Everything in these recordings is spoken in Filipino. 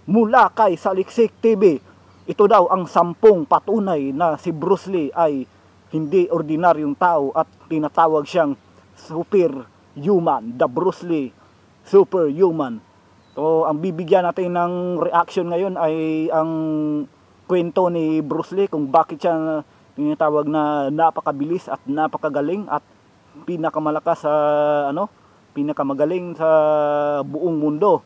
mula kay Saliksik TV. Ito daw ang 10 patunay na si Bruce Lee ay hindi ordinaryong tao at tinatawag siyang superhuman. The Bruce Lee superhuman. So ang bibigyan natin ng reaction ngayon ay ang kwento ni Bruce Lee kung bakit siya tinatawag na napakabilis at napakagaling at pinakamalakas sa pinakamagaling sa buong mundo.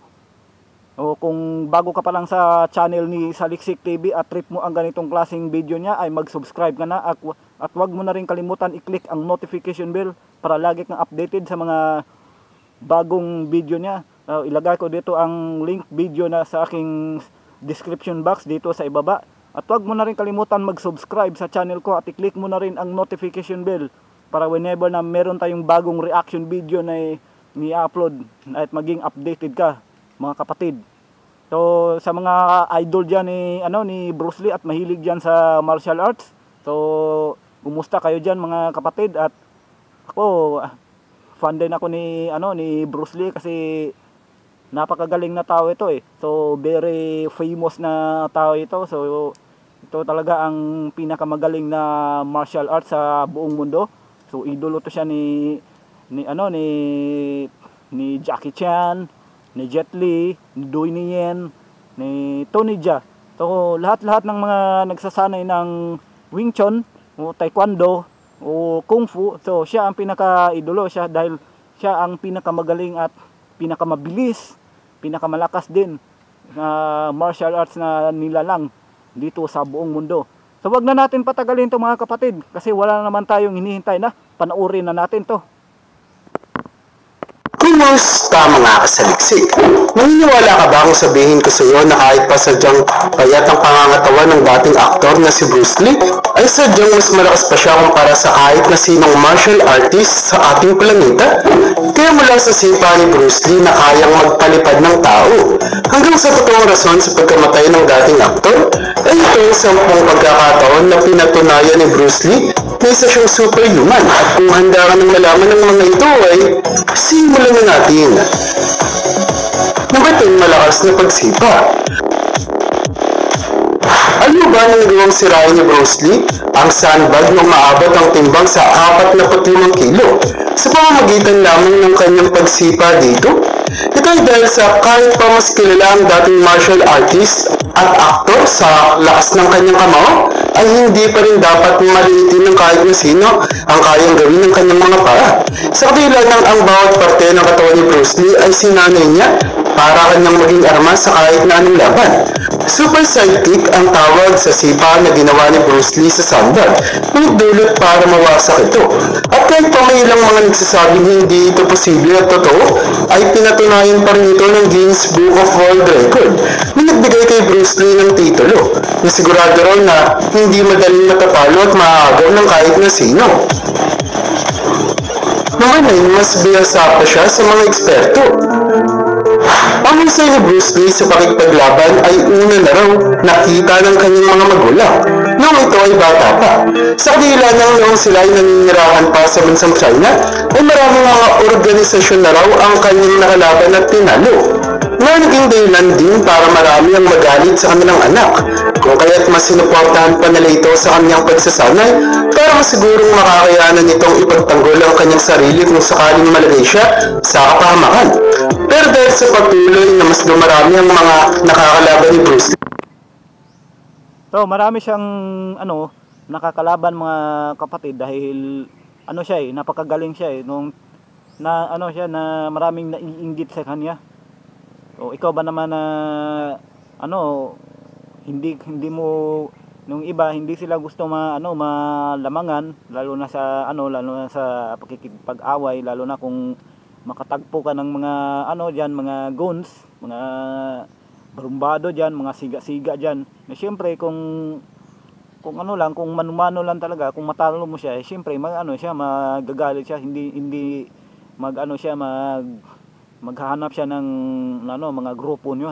O kung bago ka pa lang sa channel ni Saliksik TV at trip mo ang ganitong klaseng video niya, ay mag-subscribe ka na at wag mo na rin kalimutan i-click ang notification bell para lagi kang updated sa mga bagong video niya. Ilagay ko dito ang link video na sa aking description box dito sa ibaba. At wag mo na rin kalimutan mag-subscribe sa channel ko at i-click mo na rin ang notification bell para whenever na meron tayong bagong reaction video na i-upload at maging updated ka, mga kapatid. So sa mga idol diyan ni Bruce Lee at mahilig diyan sa martial arts. So kumusta kayo diyan, mga kapatid? At ako fan din ako ni Bruce Lee kasi napakagaling na tao ito eh. So very famous na tao ito. So ito talaga ang pinakamagaling na martial arts sa buong mundo. So idolo to siya ni Jackie Chan, ni Jet Li, ni Donnie Yen, ni Tony Jaa. So lahat-lahat ng mga nagsasanay ng Wing Chun o Taekwondo o Kung Fu, so siya ang pinaka-idolo siya dahil siya ang pinakamagaling at pinakamabilis, pinakamalakas din na martial arts na nilalang dito sa buong mundo. So wag na natin patagalin to, mga kapatid, kasi wala naman tayong hinihintay na, panoorin na natin to. Kumusta mga kasaliksik? Naniniwala ka ba kung sabihin ko sa iyo na kahit pa sadyang payat ang pangangatawan ng dating aktor na si Bruce Lee, ay sadyang mas malakas pa siya kumpara sa kahit na sinong martial artist sa ating planeta? Kaya mula sa sipa ni Bruce Lee na kayang magpalipad ng tao, hanggang sa totoong rason sa pagkamatay ng dating aktor, ay ito ang 10 pagkakataon na pinatunayan ni Bruce Lee na isa siyang superhuman. At kung handa ka nang malaman ng mga ito ay simulan na natin. Number 10, malakas na pagsipa. Alam mo ba na nagawang sirain ni Bruce Lee ang sandbag nung maabot ang timbang sa 45 kilo sa pamamagitan lamang ng kanyang pagsipa dito? Ito ay dahil sa kahit pa mas kilala ang dating martial artist at aktor sa lakas ng kanyang kamao, ay hindi pa rin dapat maliitin ng kahit na sino ang kayang gawin ng kanyang mga paa. Sa kabila ng ang bawat parte ng katawan ni Bruce Lee ay sinanay niya para kanyang maging armas sa kahit na anong laban. Super sidekick ang tawag sa sipa na ginawa ni Bruce Lee sa sandbag, ngunit dulot para mawasak ito. At kahit pa may ilang mga nagsasabing hindi ito posible at totoo, ay pinatunayan pa rin ito ng Guinness Book of World Record na nagbigay kay Bruce Lee ng titulo na sigurado raw na hindi madaling matapalo at maagaw ng kahit na sino. Number 9, mas biyasa pa siya sa mga eksperto. Ang husay ni Bruce Lee sa pakikipaglaban ay una na raw nakita ng kanyang mga magulang nung ito ay bata pa. Sa kabila ng noong sila ay naninirahan pa sa bansang China, ay maraming mga organisasyon na raw ang kanyang nakalaban at tinalo, na naging dahilan din para marami ang magalit sa kanilang anak, kung kaya't mas sinuportahan pa nila ito sa kanyang pagsasanay para masigurong makakayanan itong ipagtanggol ang kanyang sarili kung sakaling malagay siya sa kapahamakan. Pero dahil sa pagtuloy na mas dumarami ang mga nakakalaban ni Bruce Lee. So marami siyang nakakalaban, mga kapatid, dahil siya napakagaling siya nung siya na maraming naiinggit sa kanya. So ikaw ba naman na hindi mo, nung iba hindi sila gusto malamangan, lalo na sa pakikipag-away, lalo na kung makatagpo ka ng mga mga goons, mga barumbado diyan, mga siga-siga diyan. Na siyempre kung kung manumano lang talaga, kung matalo mo siya, siyempre magagalit siya, hindi maghahanap siya ng mga grupo niyo.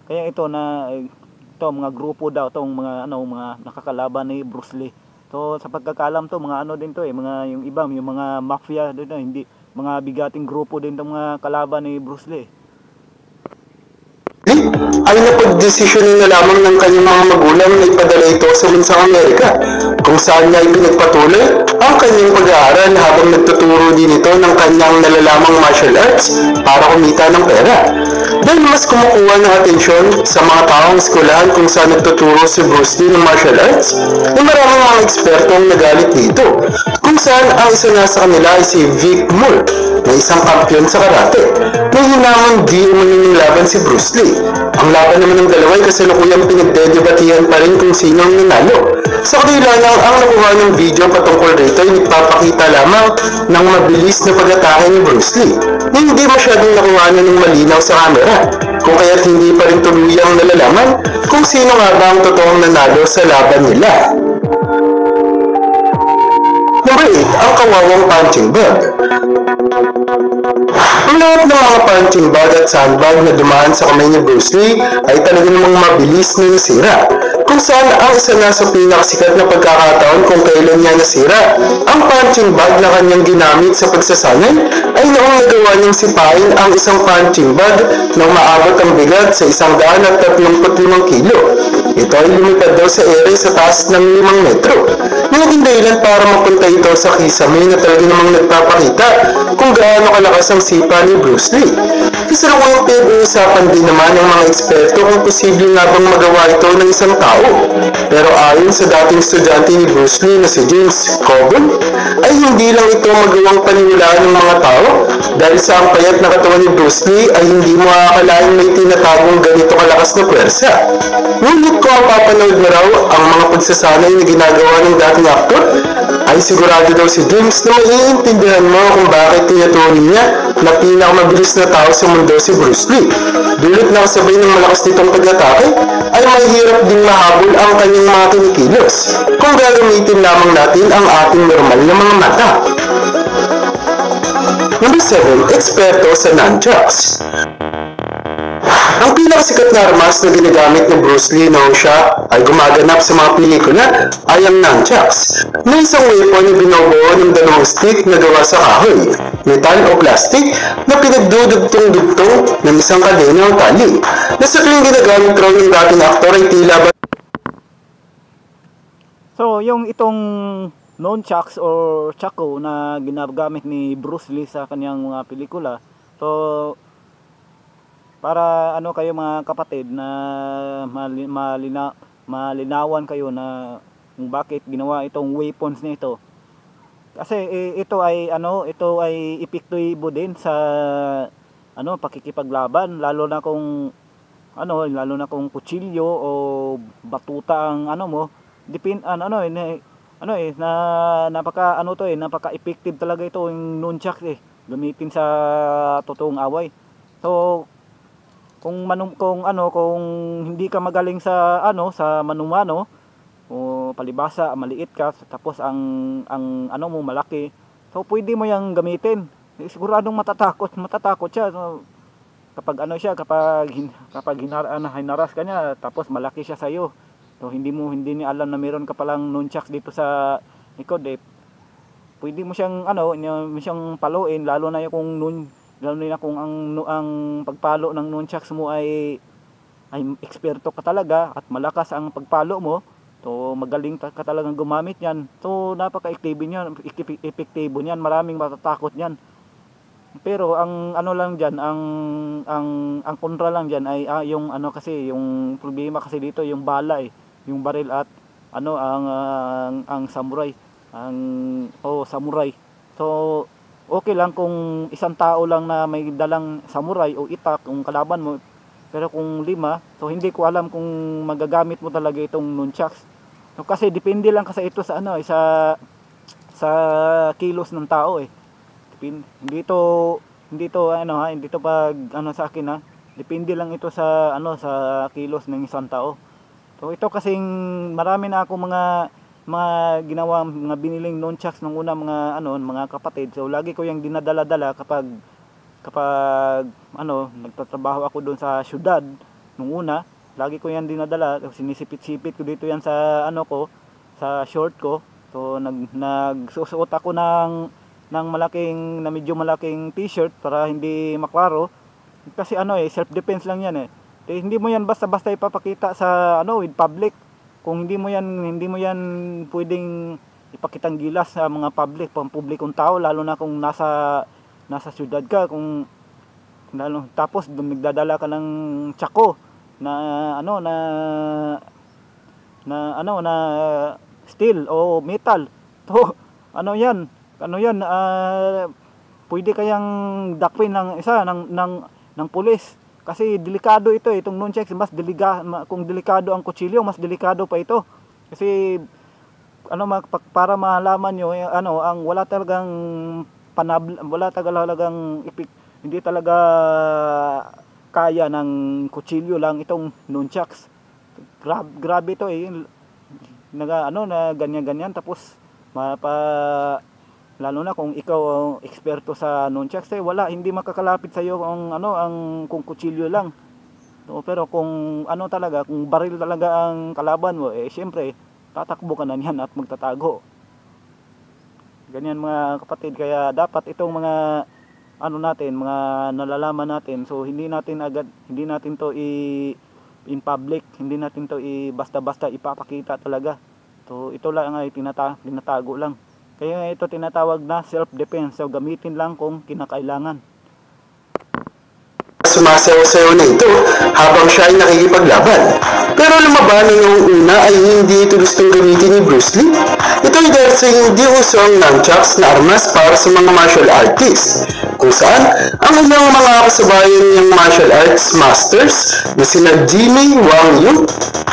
Kaya ito mga grupo daw tong mga nakakalaban ni Bruce Lee. So sa pagkakalam to mga din to mga yung iba, yung mga mafia dito, hindi mga bigating grupo din tong mga kalaban ni Bruce Lee. ay napagdesisyonin na lamang ng kanyang mga magulang na ipadala ito sa bansang Amerika, kung saan niya ipinagpatuloy ang kanyang pag-aaral habang nagtuturo din ito ng kanyang nalalamang martial arts para kumita ng pera. Dahil mas kumukuha ng atensyon sa mga taong eskwelahan kung saan nagtuturo si Bruce Lee ng martial arts, ay maraming mga ekspertong nagalit dito, kung saan ang isa na sa kanila ay si Vic Moore, na isang kampiyon sa karate, na hinamang di umaning laban si Bruce Lee. Ang laban naman ng dalawa ay kasalukuyang pinagdedebatihan pa rin kung sino ang nanalo. Sa kabila ng ang nakuha ng video patungkol rito ay nagpapakita lamang ng mabilis na pag-atake ni Bruce Lee, na hindi masyadong nakuha na ng malinaw sa camera, kung kaya't hindi pa rin tuluyang nalalaman kung sino nga ba ang totoong nanalo sa laban nila. Number 8, ang kawawang punching bag. Ang lahat ng mga punching bag at sandbag na dumaan sa kamay ni Bruce Lee ay talaga namang mabilis na nasira, kung saan ang isa na sa pinakasikat na pagkakataon kung kailan niya nasira ang punching bag na kanyang ginamit sa pagsasanay ay noong nagawa niyang sipain ang isang punching bag nang maabot ang bigat sa 135 kilo. Ito ay lumipad daw sa ere sa taas ng 5 metro, na naging dahilan para mapunta ito sa kisame na talaga namang nagpapakita kung gaano kalakas ang sipa ni Bruce Lee. Kasalukuyang pinag-uusapan din naman ng mga eksperto kung posible nga bang magawa ito ng isang tao. Pero ayon sa dating estudyante ni Bruce Lee na si James Coburn, ay hindi lang ito magawang paniwalaan ng mga tao, dahil sa ang payat na katawan ni Bruce Lee ay hindi mo akalain may tinatagong ganito kalakas na pwersa. Ngunit kung mapapanood mo raw ang mga pagsasanay na ginagawa ng dating aktor, ay sigurado daw si James na maiintindihan mo kung bakit tinuturing niya na pinakamabilis na tao sa mundo si Bruce Lee. Dulot na kasabay ng malakas nitong pag-atake, ay mahirap ding mahabol ang kanyang mga kinikilos kung gagamitin lamang natin ang ating normal na mga mata. Number 7, eksperto sa nunchucks. Ang pinakasikat na armas na ginagamit ni Bruce Lee noong siya ay gumaganap sa mga pelikula ay ang nunchucks, na isang weapon na binubuo ng dalawang stick na gawa sa kahoy, metal o plastic na pinagdudugtong-dugtong ng isang kadena o tali, na sa tuwing ginagamit raw ng dating aktor ay tila ba. So, yung itong nunchucks or chako na ginagamit ni Bruce Lee sa kanyang mga pelikula, so para ano kayo mga kapatid na malinawan kayo na kung bakit ginawa itong weapons nito. Kasi ito ay epektibo din sa pakikipaglaban, lalo na kung kutsilyo o batuta ang napaka-effective talaga ito yung nunchucks gamitin sa totoong away. So kung hindi ka magaling sa manumano o palibasa maliit ka tapos ang mo malaki, so pwede mo yang gamitin. Siguradong matatakot siya. So, kapag hinaras ka niya tapos malaki siya sa iyo, so hindi niya alam na meron ka palang nunchucks dito sa likod, pwede mo siyang paluin, lalo na kung ang pagpalo ng nunchucks mo ay eksperto ka talaga at malakas ang pagpalo mo, so magaling ka talagang gumamit niyan, so napaka-effective niyan, maraming matatakot niyan. Pero ang kontra lang diyan ay yung problema kasi dito yung bala yung baril at ang samurai, samurai. So okay lang kung isang tao lang na may dalang samurai o itak kung kalaban mo, pero kung 5, so hindi ko alam kung magagamit mo talaga itong nunchucks. So kasi depende lang kasi ito sa sa kilos ng tao Hindi to pag sa akin depende lang ito sa sa kilos ng isang tao. So ito kasing marami na ako mga ginawa, mga biniling nunchucks nung una, mga kapatid. So lagi ko yung dinadala-dala kapag nagtatrabaho ako doon sa syudad nung una. Lagi ko yan dinadala, sinisipit-sipit ko dito yan sa sa short ko. So nagsusuot ako ng medyo malaking t-shirt para hindi maklaro. Kasi self defense lang yan Hindi mo yan basta-basta ipapakita sa with public. Kung hindi mo yan pwedeng ipakitang gilas sa mga pampublikong tao, lalo na kung nasa syudad ka, kung lalo, tapos nagdadala ka ng tsako na na steel o metal. To pwede kayang dakwin ng ng pulis. Kasi delikado ito itong nunchucks, kung delikado ang kutsilyo, mas delikado pa ito. Kasi para malaman nyo ang wala talagang hindi talaga kaya ng kutsilyo lang itong nunchucks. Grabe ito na ganyan tapos lalo na kung ikaw ang eksperto sa nunchucks, hindi makakalapit sa iyo kung kutsilyo lang. Pero kung kung baril talaga ang kalaban mo, syempre tatakbo ka na niyan at magtatago. Ganyan mga kapatid, kaya dapat itong mga mga nalalaman natin, so hindi natin to in public, hindi natin to basta-basta ipapakita talaga. So ito lang ay tinatago lang. Kaya ito tinatawag na self-defense. So gamitin lang kung kinakailangan. Sumasayaw-sayaw na ito habang siya ay nakikipaglaban. Pero lumaban noong una ay hindi ito gustong gamitin ni Bruce Lee. Ito ay dahil sa hindi uso ang nunchucks na armas para sa mga martial artists, kung saan ang ilang mga kasabayan niyang martial arts masters na sina Jimmy Wang Yu,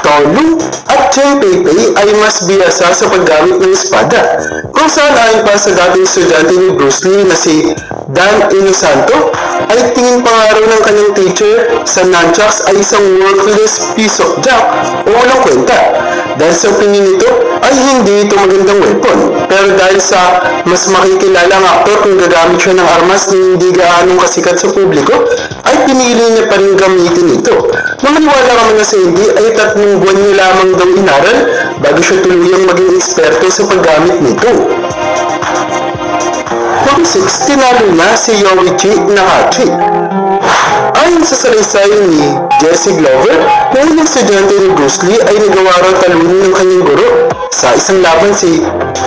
Tolu at Chen Pei ay mas biyasa sa paggamit ng espada, kung saan ayon pa sa dating estudyante ni Bruce Lee na si Dan Inosanto ay tingin pa nga raw ng kanyang teacher sa nunchucks ay isang worthless piece of junk o walang kwenta. Dahil sa opinion nito ay hindi ito magandang weapon. Pero dahil sa mas makikilala ang aktor kung gagamit siya ng armas na hindi gaanong kasikat sa publiko, ay pinili niya pa rin gamitin ito. Maniwala ka man na sa hindi ay 3 buwan niya lamang daw inaral bago siya tuluyang maging eksperto sa paggamit nito. Noong 6, tinalo na si Yoichi Nakachi. Ayon sa salaysay ni Jesse Glover, na ilang estudyante ni Bruce Lee ay nagawa raw talunin ng kanyang guro. Sa isang laban si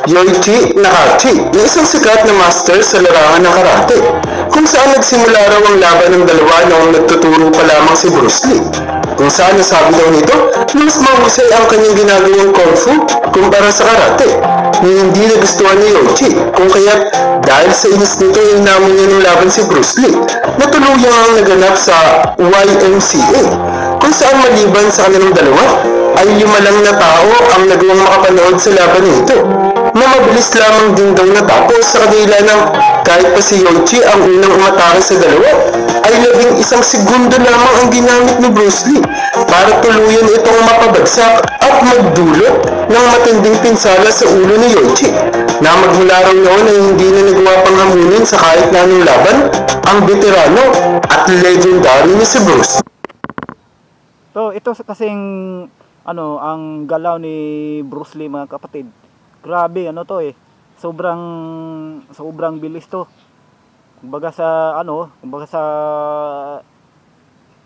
Yoichi Nakachi, na isang sikat na master sa larangan ng karate, kung saan nagsimula raw ang laban ng dalawa noong nagtuturo pa lamang si Bruce Lee. Kung saan nasabi daw nito na mas mahusay ang kanyang ginagawang kung fu kumpara sa karate. Hindi nagustuhan ni Yoichi, kung kaya dahil sa inis nito ay namon niya ng laban si Bruce Lee na tuluyang ang naganap sa YMCA, kung saan maliban sa kanilang dalawa ay 5 lang na tao ang nagawang makapanood sa laban nito, na mabilis lamang din daw natapos sa kanila ng kahit pa si Yoichi ang unang umatake sa dalawa ay 11 segundo lamang ang ginamit ni Bruce Lee para tuluyan itong mapabagsak at magdulot ng matinding pinsala sa ulo ni Yoichi, na magmula raw noon ay hindi na nagawa pang hamunin sa kahit na anong laban ang veterano at legendary ni si Bruce. So ito kasing ang galaw ni Bruce Lee mga kapatid. Grabe sobrang bilis to. Kumbaga sa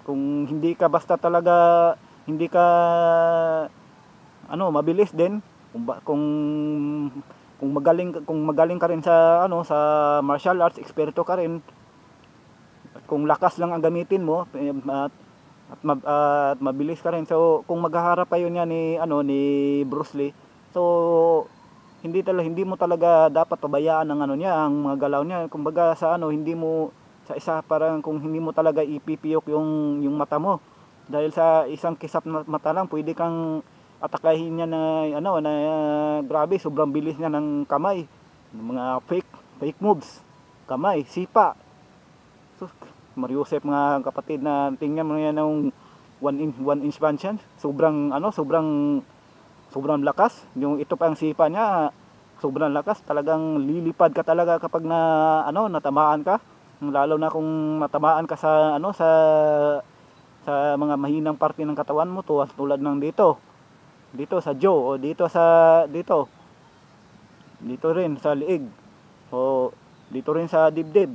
kung hindi ka basta talaga mabilis din, kung magaling ka rin sa sa martial arts, eksperto ka rin, kung lakas lang ang gamitin mo at mabilis ka rin. So kung maghaharap kayo niya ni Bruce Lee, so hindi mo talaga dapat pabayaan ang ang mga galaw niya. Kumbaga hindi mo sa isa, parang kung hindi mo talaga ipipiyok yung mata mo, dahil sa isang kisap na mata lang pwede kang atakahin niya na grabe, sobrang bilis niya ng kamay, mga fake moves, kamay, sipa. So Mariusep mga kapatid, na tingnan mo yan ng 1 inch expansion, sobrang sobrang lakas. Yung ito pa ang sipa niya, sobrang lakas, talagang lilipad ka talaga kapag natamaan ka, lalo na kung natamaan ka sa sa mga mahinang parte ng katawan mo, tulad ng dito sa jaw, o dito rin sa liig, o dito rin sa dibdib,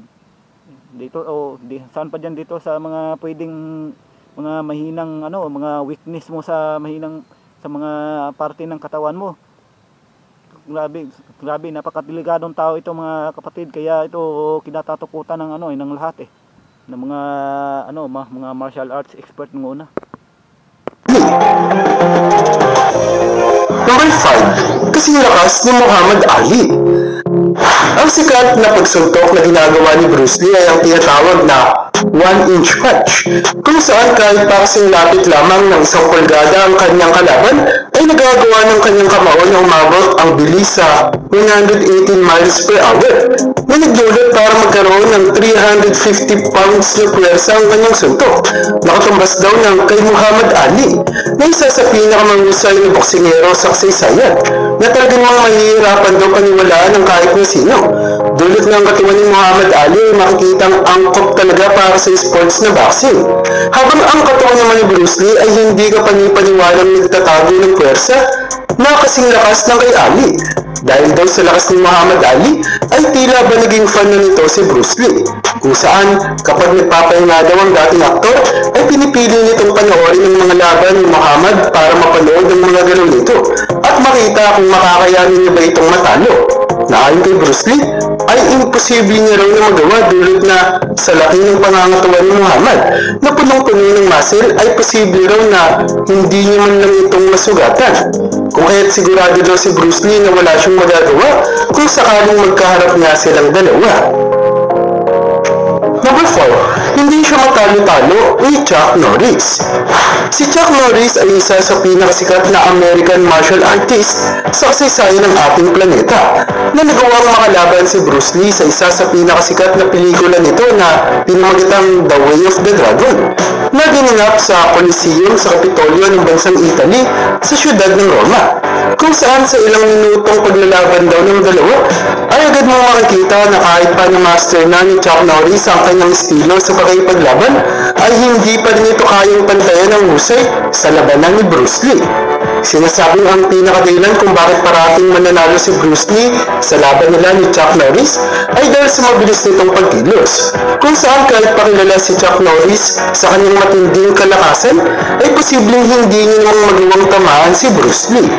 saan pa dyan, dito sa mga mga mahinang ano, mga weakness mo sa mahinang sa mga parte ng katawan mo. Grabe, napakadelikadong tao ito mga kapatid, kaya ito kinatatakutan ng ano ng lahat ng mga ano mga martial arts expert ng una. Number 5, kasing lakas ni Muhammad Ali. Ang sikat na pagsuntok na ginagawa ni Bruce Lee ay ang tinatawag na 1-inch punch, kung saan kahit pa kasing lapit lamang ng 1 pulgada ang kanyang kalaban, ay nagagawa ng kanyang kamao na umabot ang bilis sa 118 miles per hour, na nagdulot para magkaroon ng 350 pounds na puwersa ang kanyang suntok, nakatumbas daw ng kay Muhammad Ali, na isa sa pinakamahusay na boksingero sa kasaysayan, na talagang mga mahihirapan daw paniwalaan ng kahit na sino. Dulot ng katawan ni Muhammad Ali ay makikitang angkop talaga para sa sports na boxing. Habang ang katawan naman ni Bruce Lee ay hindi ka panipaniwalang nagtatago ng puwersa na kasing lakas ng kay Ali. Dahil daw sa lakas ni Muhammad Ali ay tila ba naging fan na nito si Bruce Lee, kung saan kapag nagpapahinga daw ang dating aktor ay pinipili nitong panoorin ng mga laban ni Muhammad para mapanood ng mga galaw nito at makita kung makakayanin niya ba itong matalo, na ayon kay Bruce Lee ay imposible niya raw na magawa dulot na sa laki ng pangangatawan ni Muhammad na punong-puno ng muscle ay posible raw na hindi niya man lang itong masugatan. Kung kaya't sigurado daw si Bruce Lee na wala siyang magagawa kung sakaling magkaharap nga silang dalawa. Number 4, hindi siya matalo-talo ni Chuck Norris. Si Chuck Norris ay isa sa pinakasikat na American martial artist sa kasaysayan ng ating planeta, na nagawang makalaban si Bruce Lee sa isa sa pinakasikat na pelikula nito na pinamagatang The Way of the Dragon, na ginanap sa Coliseum sa Kapitolyo ng bansang Italy sa siyudad ng Roma, kung saan sa ilang minutong paglalaban daw ng dalawa ay agad mo makikita na kahit pa na-master na ni Chuck Norris ang kanyang estilo sa pakikipaglaban ay hindi pa rin ito kayang pantayan ng husay sa labanan ni Bruce Lee. Sinasabing ang pinakadahilan kung bakit parating mananalo si Bruce Lee sa laban nila ni Chuck Norris ay dahil sa mabilis nitong pagkilos, kung saan kahit pakilala si Chuck Norris sa kanyang matinding kalakasan ay posibleng hindi niya namang magawang tamaan si Bruce Lee.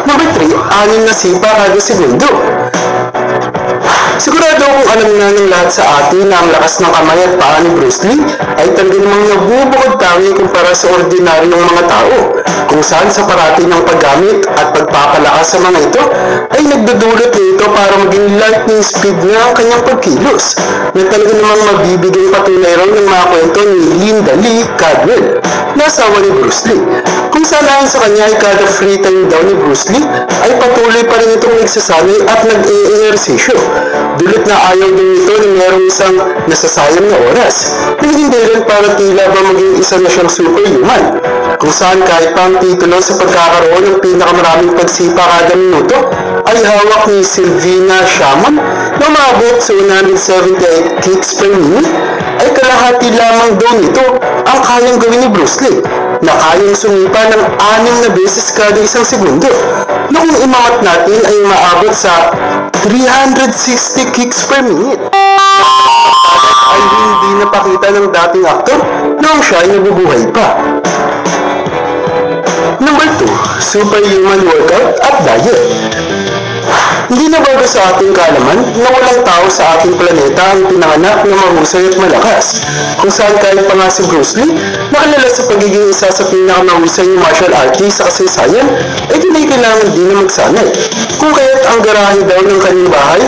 Number 3, 6 na sipa kada segundo. Sigurado kung alam na ng lahat sa atin na ang lakas ng kamay at paa ni Bruce Lee ay talaga namang nabubukod tangi kumpara sa ordinaryong mga tao, kung saan sa parati ng paggamit at pagpapalakas sa mga ito ay nagdudulot nito para maging lightning speed na ang kanyang pagkilos, na talaga namang mabibigay patunay raw ng mga kwento ni Linda Lee Cadwell, na asawa ni Bruce Lee, kung saan ayon sa kanya ay kada free time daw ni Bruce Lee ay patuloy pa rin itong nagsasanay at nag-e-ehersisyo, dulot na ayaw din ito na mayroong isang nasasayang na oras, na hindi rin para tila ba maging isa na siyang superhuman, kung saan kahit pa ang titulo sa pagkakaroon ng pinakamaraming pagsipa kada minuto ay hawak ni Sylvina Shaman na umabot sa 178 kicks per minute, ay kalahati lamang daw nito ang kayang gawin ni Bruce Lee, na kayang sumipa ng 6 na beses kada isang segundo, na kung imangat natin ay maabot sa 360 kicks per minute, ay hindi napakita ng dating aktor noong siya ay nabubuhay pa. Number 2, superhuman workout at diet. Hindi na bago sa ating kaalaman na walang tao sa ating planeta ang pinanganak na mahusay at malakas, kung saan kahit pa nga si Bruce Lee, nakilala sa pagiging isa sa pinakamahusay ng martial artist sa kasaysayan, ay kailangan din na magsanay, kung kaya't ang garahe daw ng kanyang bahay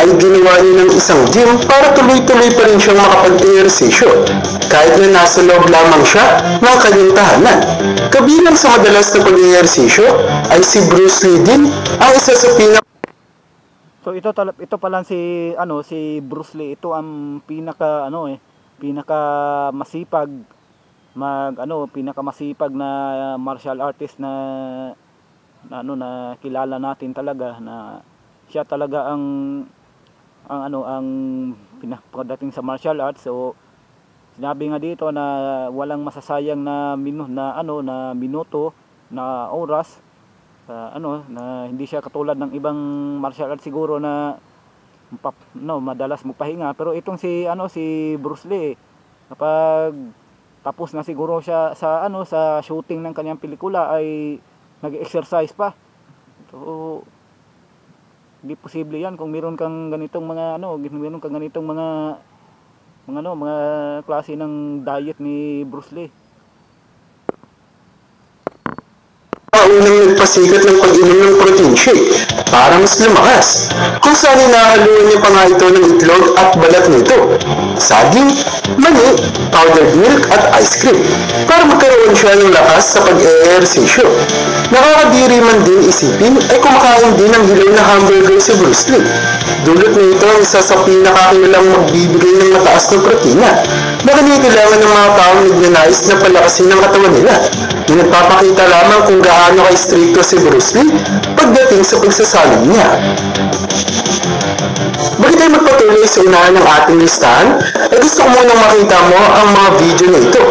ay ginawa niya ng isang gym para tuloy-tuloy pa rin siyang makapag-ehersisyo, kahit na nasa loob lamang siya ng kanyang tahanan. Kabilang sa madalas na pag-ehersisyo ay si Bruce Lee din ang isa sa So ito pala si Bruce Lee, ito ang pinaka masipag na martial artist na kilala natin talaga, na siya talaga ang pinakadating sa martial arts. So sinabi nga dito na walang masasayang na minuto na oras, na hindi siya katulad ng ibang martial arts siguro na madalas magpahinga, pero itong si Bruce Lee kapag tapos na siguro siya sa sa shooting ng kanyang pelikula ay nag-exercise pa. So hindi posible 'yan kung meron kang ganitong mga mga klase ng diet ni Bruce Lee. Unang nagpasikat ng pag-inom ng protein shake para mas lumakas, kung saan inahaluan niya pa nga ito ng itlog at balat nito, saging, mani, powdered milk at ice cream para magkaroon siya ng lakas sa pag-eehersisyo. Nakakadiri man din isipin ay kumakain din ng hilaw na hamburger si Bruce Lee. Dulot na ito ang isa sa pinakakilalang magbibigay ng mataas na protina na kailangan ng mga taong nagnanais na palakasin ang katawan nila. Nagpapakita lamang kung gaano ka-stricto si Bruce Lee pagdating sa pagsasaling niya. Bago tayo magpatuloy sa unahan ng ating listahan, ay gusto ko munang makita mo ang mga video na ito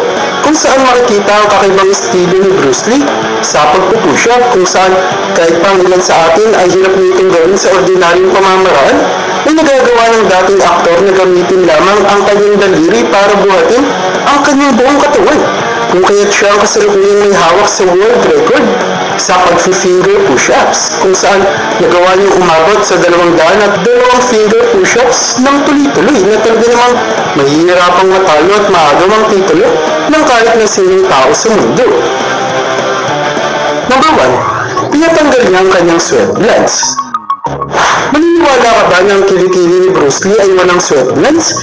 kung saan makikita ang kakaibang estilo ni Bruce Lee sa pagpupush-up, kung saan kahit pang ilan sa atin ay hirap nitong gawin sa ordinaryong pamamaraan, ay nagagawa ng dating aktor na gamitin lamang ang kanyang daliri para buhatin ang kanyang buong katawan. Kung kaya't siya ang kasalukuyang may hawak sa world record sa pag-finger push-ups, kung saan nagawa niyang umabot sa 202 finger push-ups ng tuloy-tuloy na talaga namang mahihirapang matalo at maagawang titulo ng kahit na sinong tao sa mundo. Number 1, pinatanggal niya ang kanyang sweat glands. Maniniwala ka ba na ang kilikili ni Bruce Lee ay walang sweat glands?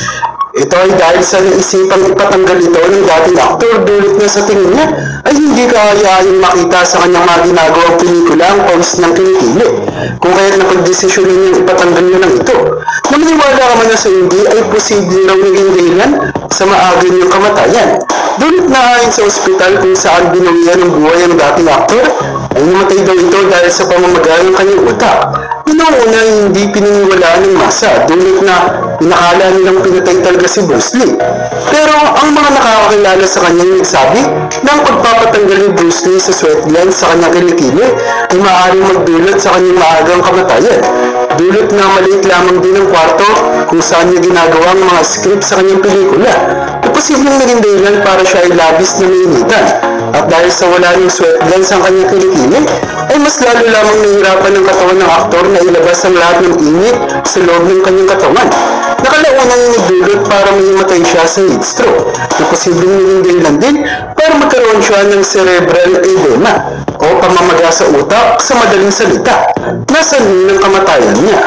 Ito ay dahil sa naisipang ipatanggal ito ng dating aktor, dulot na sa tingin niya ay hindi kaya-ayang makita sa kanyang mga ginagawang pelikula ang pawis ng kilikili. Kung kaya't napagdesisyonan niyang ipatanggal niya ng ito. Maniniwala ka man na sa hindi ay posible raw naging dahilan sa maaga niyang kamatayan. Dulot na ayon sa ospital kung saan binawian ng buhay ang dating aktor, ay namatay daw ito dahil sa pamamaga ng kanyang utak. Noong una hindi pininiwalaan ng masa, dulot na inakala nilang pinatay talaga si Bruce Lee. Pero ang mga nakakakilala sa kanyang nagsabi na ang pagpapatanggal ni Bruce Lee sa sweat glands sa kanyang kilikili ay maaaring magdulot sa kanyang maagang kamatayan. Dulot na maliit lamang din ang kwarto kung saan niya ginagawa ang mga script sa kanyang pelikula. Na posibleng naging dahilan para siya ay labis na mainitan. At dahil sa wala ng sweat glands ang kanyang kilikili, ay mas lalo lamang nahihirapan ng katawan ng aktor na ilabas ang lahat ng init sa loob ng kanyang katawan. Nakalaunan niya nagdulot para mahimatay siya sa heat stroke, na posibleng naging dahilan din para magkaroon siya ng cerebral edema o pamamaga sa utak, sa madaling salita, na sanhi ng kamatayan niya.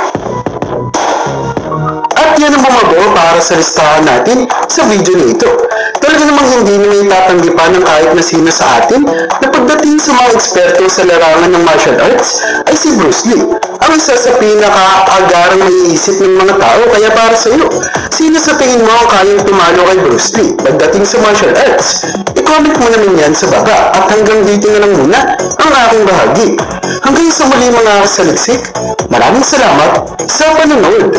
At yan ang bumabaw para sa listahan natin sa video na ito. Talaga namang hindi na may tatanggi pa ng kahit na sino sa atin na pagdating sa mga eksperto sa larangan ng martial arts ay si Bruce Lee. Ang isa sa pinaka-agarang maiisip ng mga tao. Kaya para sa iyo, sino sa tingin mo ang kayang tumalo kay Bruce Lee pagdating sa martial arts? I-comment mo naman yan sa baba. At hanggang dito na lang muna ang aking bahagi. Hanggang sa muli mga kasaliksik, maraming salamat sa panonood.